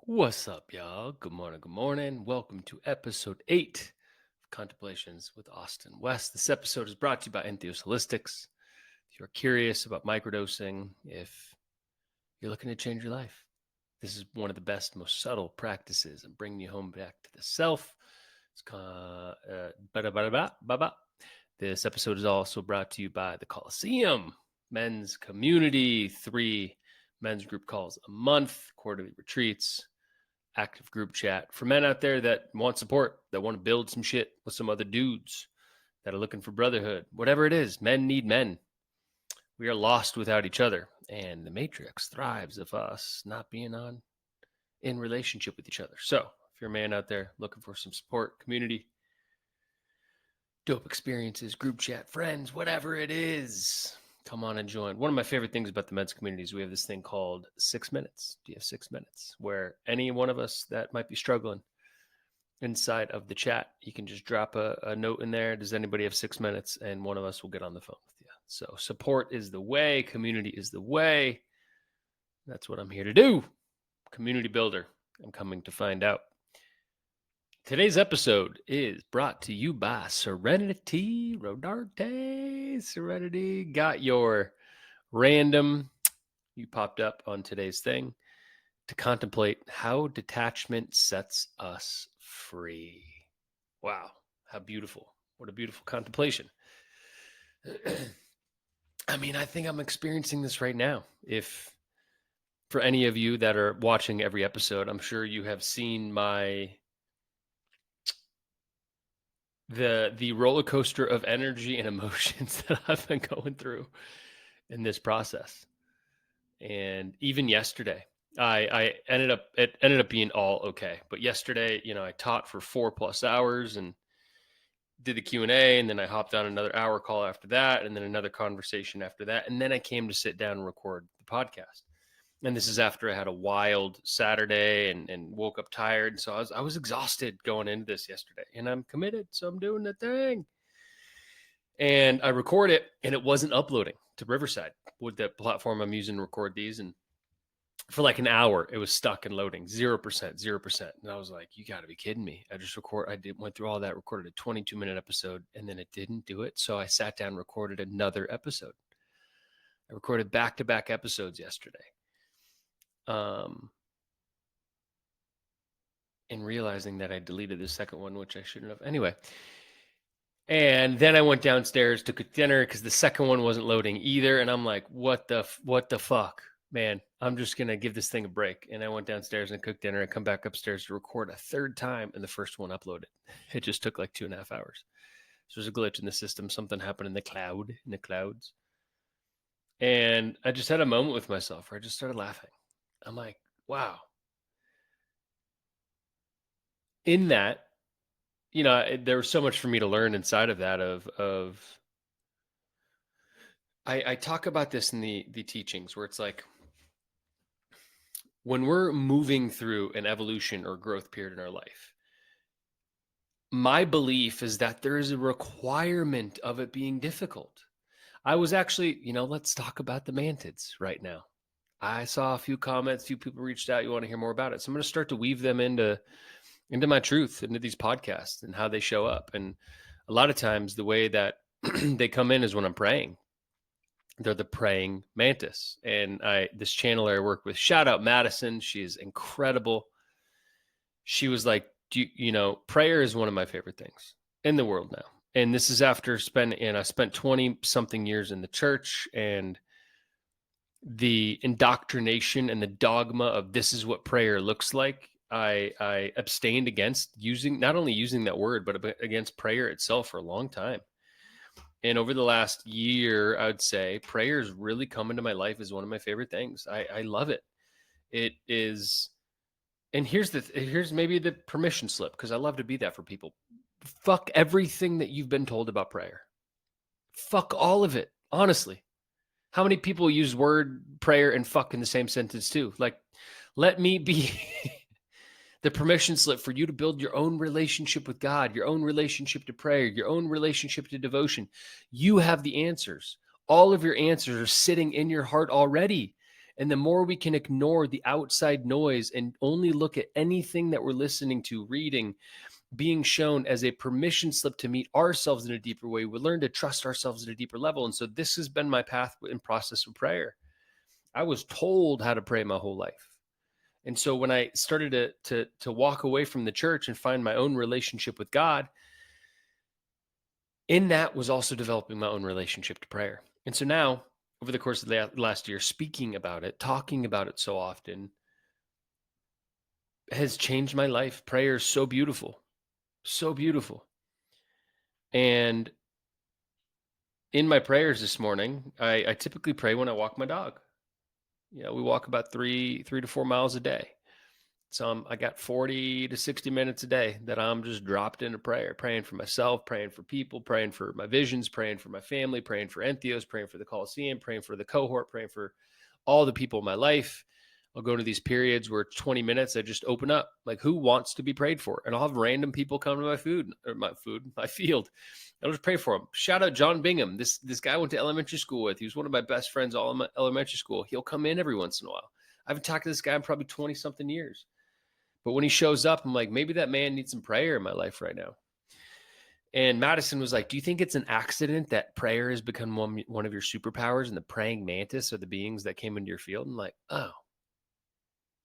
What's up, y'all? Good morning. Good morning. Welcome to episode 8 of Contemplations with Austin West. This episode is brought to you by Entheos Holistics. If you're curious about microdosing, if you're looking to change your life, this is one of the best, most subtle practices and bringing you home back to the self. It's called, This episode is also brought to you by the Coliseum Men's Community. 3 men's group calls a month, quarterly retreats, active group chat for men out there that want support, that want to build some shit with some other dudes, that are looking for brotherhood. Whatever it is, men need men. We are lost without each other, and the matrix thrives of us not being in relationship with each other. So if you're a man out there looking for some support, community, dope experiences, group chat, friends, whatever it is, come on and join. One of my favorite things about the men's community is we have this thing called 6 minutes. Do you have 6 minutes? Where any one of us that might be struggling inside of the chat, you can just drop a note in there. Does anybody have 6 minutes? And one of us will get on the phone with you. So support is the way. Community is the way. That's what I'm here to do. Community builder. I'm coming to find out. Today's episode is brought to you by Serenity Rodarte. Serenity got your random, you popped up on today's thing to contemplate how detachment sets us free. Wow, how beautiful. What a beautiful contemplation. I mean, I think I'm experiencing this right now. If for any of you that are watching every episode, I'm sure you have seen the roller coaster of energy and emotions that I've been going through in this process. And even yesterday, I it ended up being all okay. But yesterday, I taught for 4+ hours and did the Q&A, and then I hopped on another hour call after that, and then another conversation after that. And then I came to sit down and record the podcast. And this is after I had a wild Saturday and woke up tired. So I was exhausted going into this yesterday, and I'm committed. So I'm doing the thing. And I record it, and it wasn't uploading to Riverside with the platform I'm using to record these. And for like an hour, it was stuck and loading 0%, 0%. And I was like, you got to be kidding me. Went through all that, recorded a 22-minute episode, and then it didn't do it. So I sat down and recorded another episode. I recorded back-to-back episodes yesterday. And realizing that I deleted the second one, which I shouldn't have. Anyway. And then I went downstairs to cook dinner because the second one wasn't loading either. And I'm like, what the fuck, man? I'm just going to give this thing a break. And I went downstairs and cooked dinner and come back upstairs to record a third time. And the first one uploaded. It just took like 2.5 hours. So there's a glitch in the system. Something happened in the clouds. And I just had a moment with myself where I just started laughing. I'm like, wow. In that, there was so much for me to learn inside of that I talk about this in the teachings where it's like when we're moving through an evolution or growth period in our life, my belief is that there is a requirement of it being difficult. I was actually, let's talk about the mantids right now. I saw a few comments, few people reached out. You want to hear more about it. So I'm going to start to weave them into my truth, into these podcasts and how they show up. And a lot of times the way that they come in is when I'm praying. They're the praying mantis. And this channeler I work with, shout out Madison. She is incredible. She was like, prayer is one of my favorite things in the world now. And this is after I spent 20 something years in the church, and the indoctrination and the dogma of this is what prayer looks like. I abstained against not only using that word, but against prayer itself for a long time. And over the last year, I would say prayer has really come into my life as one of my favorite things. I love it. It is. And here's maybe the permission slip, because I love to be that for people. Fuck everything that you've been told about prayer. Fuck all of it. Honestly. How many people use word prayer and fuck in the same sentence too? Like, let me be the permission slip for you to build your own relationship with God, your own relationship to prayer, your own relationship to devotion. You have the answers. All of your answers are sitting in your heart already. And the more we can ignore the outside noise and only look at anything that we're listening to, reading, being shown as a permission slip to meet ourselves in a deeper way, we learn to trust ourselves at a deeper level. And so this has been my path and process of prayer. I was told how to pray my whole life. And so when I started to walk away from the church and find my own relationship with God, in that was also developing my own relationship to prayer. And so now, over the course of the last year, speaking about it, talking about it so often has changed my life. Prayer is so beautiful, so beautiful. And in my prayers this morning, I typically pray when I walk my dog. We walk about 3 to 4 miles a day. So I got 40 to 60 minutes a day that I'm just dropped into prayer, praying for myself, praying for people, praying for my visions, praying for my family, praying for Entheos, praying for the Coliseum, praying for the cohort, praying for all the people in my life. I'll go to these periods where 20 minutes, I just open up, like, who wants to be prayed for? And I'll have random people come to my field. I'll just pray for them. Shout out John Bingham. This guy I went to elementary school with. He was one of my best friends all in my elementary school. He'll come in every once in a while. I haven't talked to this guy in probably 20 something years. But when he shows up, I'm like, maybe that man needs some prayer in my life right now. And Madison was like, do you think it's an accident that prayer has become one of your superpowers and the praying mantis are the beings that came into your field? I'm like, oh,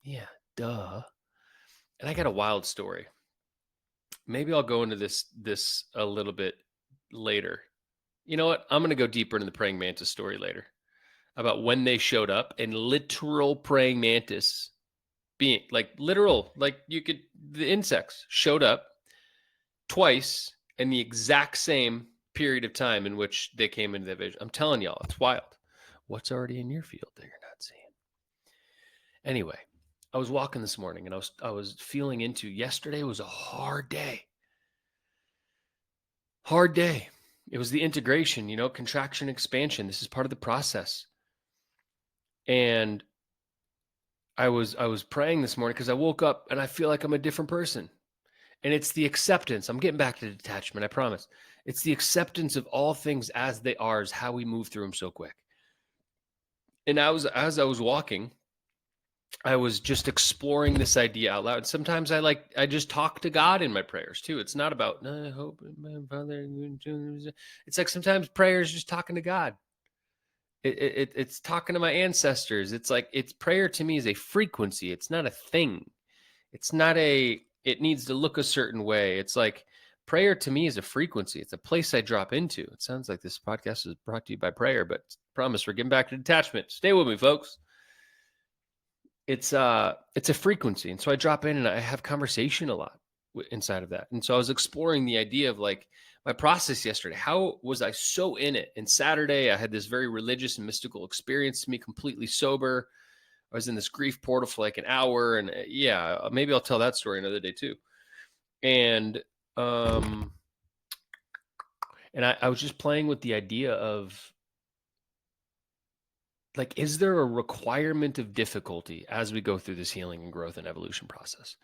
yeah, duh. And I got a wild story. Maybe I'll go into this a little bit later. You know what? I'm going to go deeper into the praying mantis story later about when they showed up and literal praying mantis being like literal, like the insects showed up twice in the exact same period of time in which they came into the vision. I'm telling y'all, it's wild. What's already in your field that you're not seeing? Anyway, I was walking this morning and I was feeling into yesterday was a hard day. Hard day. It was the integration, contraction, expansion. This is part of the process. And I was praying this morning because I woke up and I feel like I'm a different person. And it's the acceptance. I'm getting back to detachment, I promise. It's the acceptance of all things as they are is how we move through them so quick. And as I was walking, I was just exploring this idea out loud. Sometimes I just talk to God in my prayers too. It's not about I hope my Father. It's like sometimes prayer is just talking to God. It's talking to my ancestors. It's prayer to me is a frequency. It's not a thing. It's not it needs to look a certain way. It's like prayer to me is a frequency. It's a place I drop into. It sounds like this podcast is brought to you by prayer, but promise we're getting back to detachment. Stay with me, folks. It's a frequency. And so I drop in and I have conversation a lot inside of that. And so I was exploring the idea of like my process yesterday. How was I so in it? And Saturday, I had this very religious and mystical experience to me, completely sober. I was in this grief portal for like an hour, and maybe I'll tell that story another day too. And I was just playing with the idea of like, is there a requirement of difficulty as we go through this healing and growth and evolution process?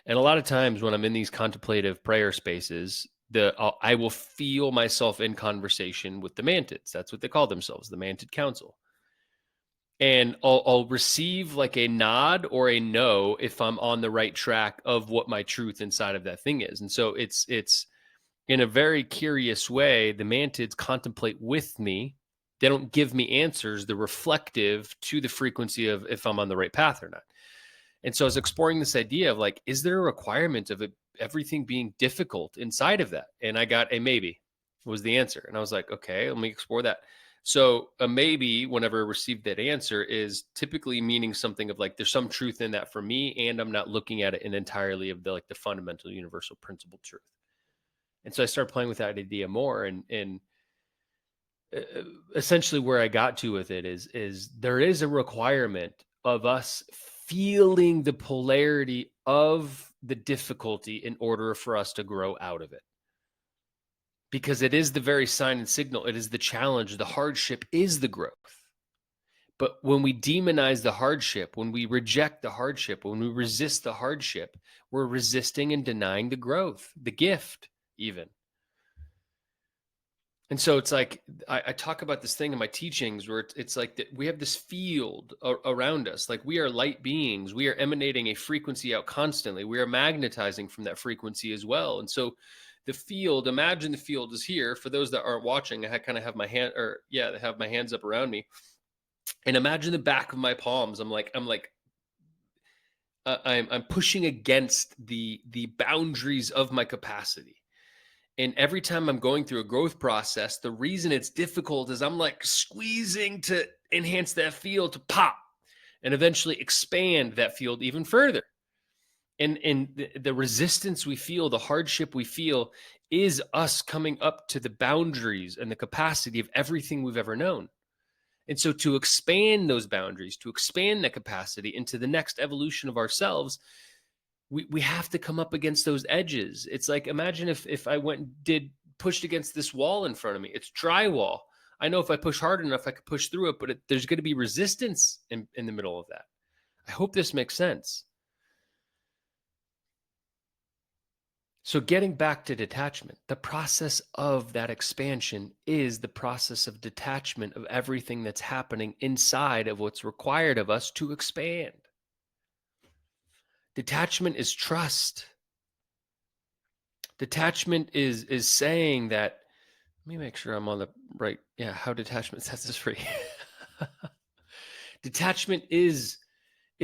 And a lot of times when I'm in these contemplative prayer spaces, I will feel myself in conversation with the mantids. That's what they call themselves, the Mantid Council. And I'll receive like a nod or a no if I'm on the right track of what my truth inside of that thing is. And so it's in a very curious way, the mantids contemplate with me. They don't give me answers. They're reflective to the frequency of if I'm on the right path or not. And so I was exploring this idea of like, is there a requirement of everything being difficult inside of that? And I got a maybe was the answer. And I was like, okay, let me explore that. So a maybe, whenever I received that answer, is typically meaning something of like, there's some truth in that for me, and I'm not looking at it in entirely of the fundamental universal principle truth. And so I started playing with that idea more, and essentially where I got to with it is there is a requirement of us feeling the polarity of the difficulty in order for us to grow out of it. Because it is the very sign and signal. It is the challenge. The hardship is the growth. But when we demonize the hardship, when we reject the hardship, when we resist the hardship, we're resisting and denying the growth, the gift even. And so it's like I talk about this thing in my teachings where it's like that we have this field around us. Like we are light beings. We are emanating a frequency out constantly. We are magnetizing from that frequency as well. And so the field, imagine the field is here. For those that aren't watching, I kind of have my hand, or yeah, I have my hands up around me. And imagine the back of my palms. I'm pushing against the boundaries of my capacity. And every time I'm going through a growth process, the reason it's difficult is I'm like squeezing to enhance that field to pop and eventually expand that field even further. And the resistance we feel, the hardship we feel is us coming up to the boundaries and the capacity of everything we've ever known. And so to expand those boundaries, to expand that capacity into the next evolution of ourselves, we have to come up against those edges. It's like imagine if I went and did pushed against this wall in front of me. It's drywall. I know if I push hard enough, I could push through it, but there's going to be resistance in the middle of that. I hope this makes sense. So getting back to detachment, the process of that expansion is the process of detachment of everything that's happening inside of what's required of us to expand. Detachment is trust. Detachment is saying that, let me make sure I'm on the right. Yeah, how detachment sets us free. Detachment is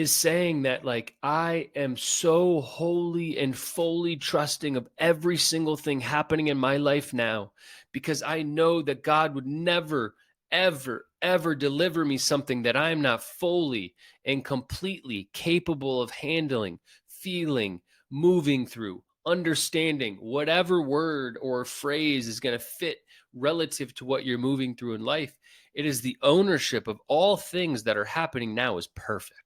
saying that like I am so wholly and fully trusting of every single thing happening in my life now because I know that God would never ever deliver me something that I'm not fully and completely capable of handling, feeling, moving through, understanding whatever word or phrase is going to fit relative to what you're moving through in life. It is the ownership of all things that are happening now is perfect.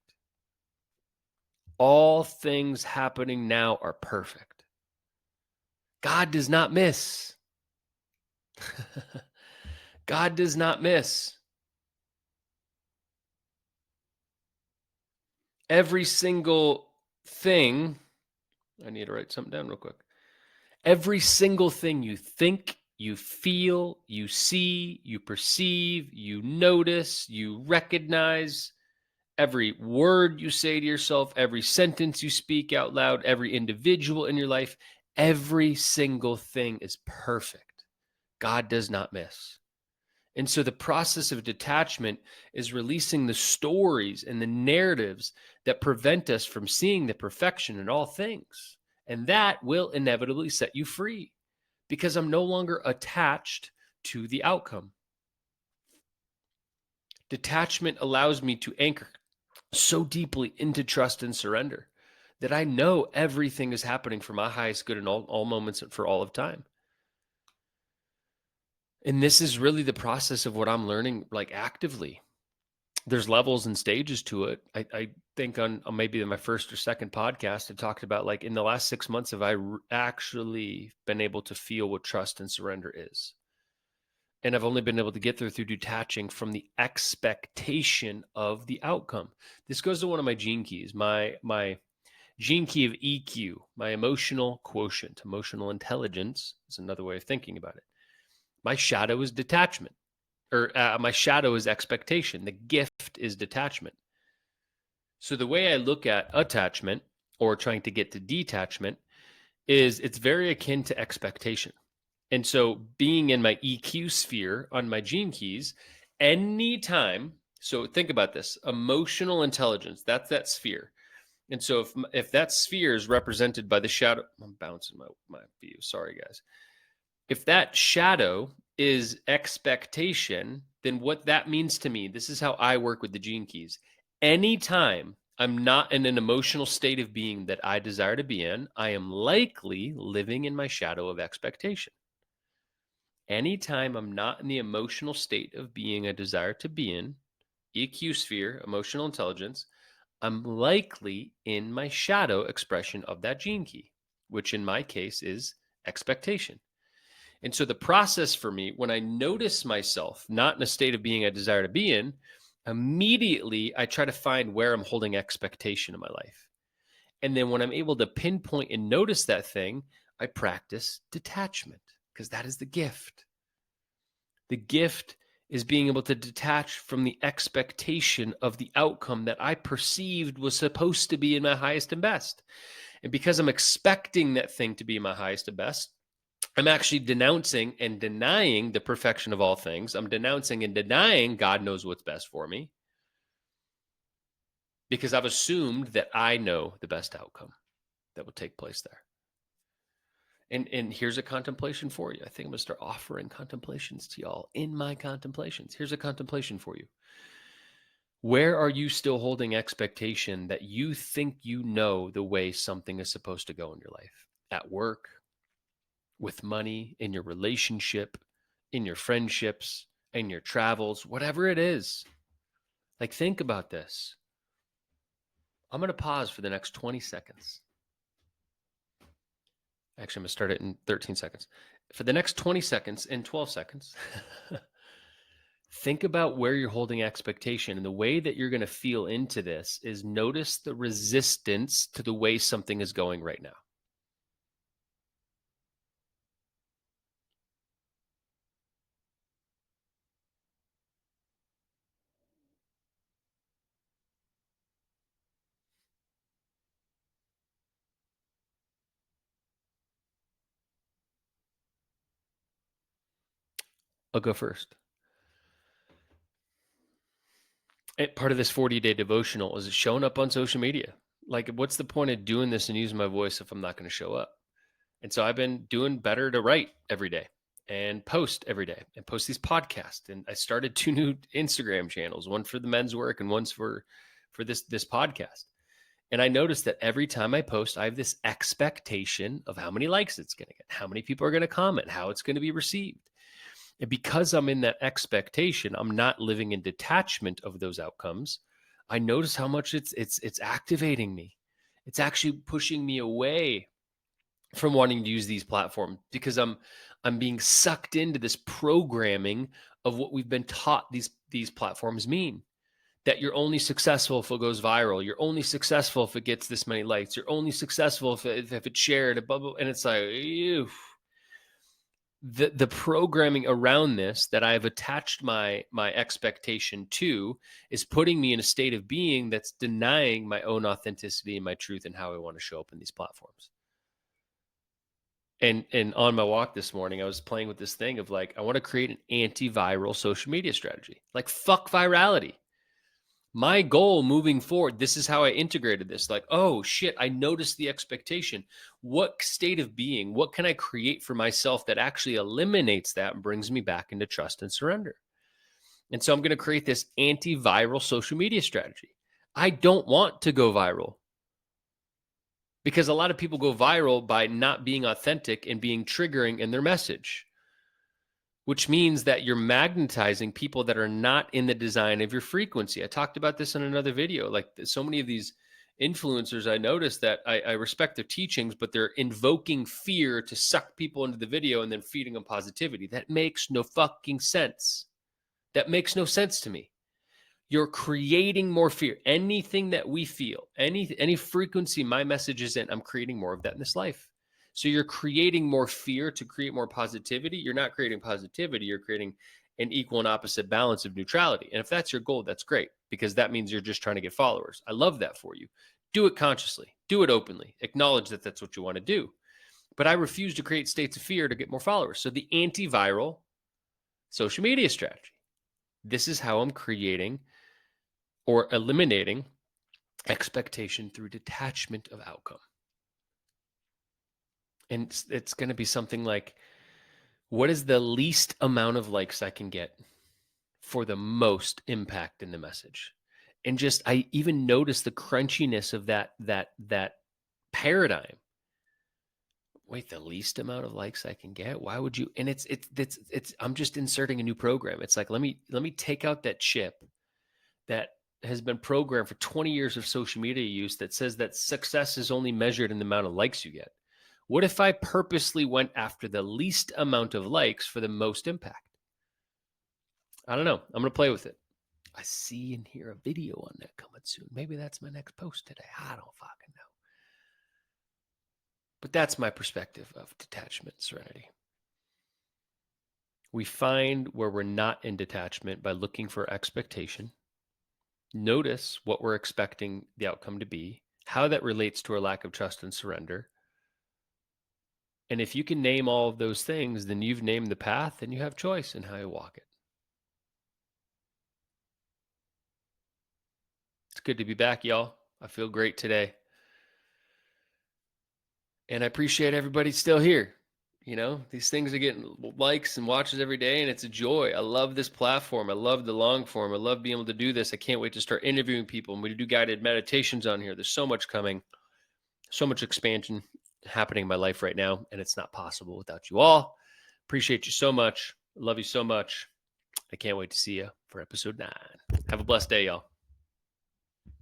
All things happening now are perfect. God does not miss. God does not miss. Every single thing, I need to write something down real quick. Every single thing you think, you feel, you see, you perceive, you notice, you recognize, every word you say to yourself, every sentence you speak out loud, every individual in your life, every single thing is perfect. God does not miss. And so the process of detachment is releasing the stories and the narratives that prevent us from seeing the perfection in all things. And that will inevitably set you free because I'm no longer attached to the outcome. Detachment allows me to anchor so deeply into trust and surrender that I know everything is happening for my highest good in all moments and for all of time. And this is really the process of what I'm learning, like actively. There's levels and stages to it. I think on maybe my first or second podcast, I talked about like in the last 6 months, have I actually been able to feel what trust and surrender is? And I've only been able to get there through detaching from the expectation of the outcome. This goes to one of my gene keys, my gene key of EQ, my emotional quotient. Emotional intelligence is another way of thinking about it. My shadow is detachment, or my shadow is expectation. The gift is detachment. So the way I look at attachment or trying to get to detachment is it's very akin to expectation. And so being in my EQ sphere on my gene keys, anytime, so think about this, emotional intelligence, that's that sphere. And so if that sphere is represented by the shadow, I'm bouncing my view. Sorry, guys. If that shadow is expectation, then what that means to me, this is how I work with the gene keys. Anytime I'm not in an emotional state of being that I desire to be in, I am likely living in my shadow of expectation. Anytime I'm not in the emotional state of being I desire to be in, EQ sphere, emotional intelligence, I'm likely in my shadow expression of that gene key, which in my case is expectation. And so the process for me, when I notice myself not in a state of being I desire to be in, immediately I try to find where I'm holding expectation in my life. And then when I'm able to pinpoint and notice that thing, I practice detachment because that is the gift. The gift is being able to detach from the expectation of the outcome that I perceived was supposed to be in my highest and best. And because I'm expecting that thing to be my highest and best, I'm actually denouncing and denying the perfection of all things. I'm denouncing and denying God knows what's best for me because I've assumed that I know the best outcome that will take place there. And here's a contemplation for you. I think I'm going to start offering contemplations to y'all in my contemplations. Here's a contemplation for you. Where are you still holding expectation that you think you know the way something is supposed to go in your life? At work, with money, in your relationship, in your friendships, in your travels, whatever it is. Like, think about this. I'm going to pause for the next 20 seconds. Actually, I'm going to start it in 13 seconds. For the next 20 seconds and 12 seconds, think about where you're holding expectation. And the way that you're going to feel into this is notice the resistance to the way something is going right now. I'll go first. Part of this 40-day devotional is showing up on social media. Like, what's the point of doing this and using my voice if I'm not going to show up? And so I've been doing better to write every day and post every day and post these podcasts. And I started 2 new Instagram channels, one for the men's work and one's for this podcast. And I noticed that every time I post, I have this expectation of how many likes it's going to get, how many people are going to comment, how it's going to be received. And because I'm in that expectation, I'm not living in detachment of those outcomes. I notice how much it's activating me. It's actually pushing me away from wanting to use these platforms because I'm being sucked into this programming of what we've been taught these platforms mean. That you're only successful if it goes viral. You're only successful if it gets this many likes. You're only successful if it's shared. Blah, blah, and it's like, ew. The programming around this that I've attached my expectation to is putting me in a state of being that's denying my own authenticity and my truth and how I want to show up in these platforms. And on my walk this morning, I was playing with this thing of like, I want to create an antiviral social media strategy. Like, fuck virality. My goal moving forward, this is how I integrated this. Like, oh shit, I noticed the expectation. What state of being, what can I create for myself that actually eliminates that and brings me back into trust and surrender? And so I'm going to create this antiviral social media strategy. I don't want to go viral because a lot of people go viral by not being authentic and being triggering in their message, which means that you're magnetizing people that are not in the design of your frequency. I talked about this in another video. Like, so many of these influencers, I noticed that I respect their teachings, but they're invoking fear to suck people into the video and then feeding them positivity. That makes no fucking sense. That makes no sense to me. You're creating more fear. Anything that we feel, any frequency my message is in, I'm creating more of that in this life. So you're creating more fear to create more positivity. You're not creating positivity. You're creating an equal and opposite balance of neutrality. And if that's your goal, that's great, because that means you're just trying to get followers. I love that for you. Do it consciously. Do it openly. Acknowledge that that's what you want to do. But I refuse to create states of fear to get more followers. So the antiviral social media strategy. This is how I'm creating or eliminating expectation through detachment of outcome. And it's going to be something like, what is the least amount of likes I can get for the most impact in the message? And just, I even notice the crunchiness of that paradigm. Wait, the least amount of likes I can get? Why would you? And it's I'm just inserting a new program. It's like, let me take out that chip that has been programmed for 20 years of social media use that says that success is only measured in the amount of likes you get. What if I purposely went after the least amount of likes for the most impact? I don't know. I'm going to play with it. I see and hear a video on that coming soon. Maybe that's my next post today. I don't fucking know. But that's my perspective of detachment, serenity. We find where we're not in detachment by looking for expectation. Notice what we're expecting the outcome to be, how that relates to our lack of trust and surrender. And if you can name all of those things, then you've named the path and you have choice in how you walk it. It's good to be back, y'all. I feel great today. And I appreciate everybody still here. These things are getting likes and watches every day, and it's a joy. I love this platform. I love the long form. I love being able to do this. I can't wait to start interviewing people. And we do guided meditations on here. There's so much coming, so much expansion happening in my life right now, and it's not possible without you all. Appreciate you so much. Love you so much. I can't wait to see you for episode 9. Have a blessed day, y'all.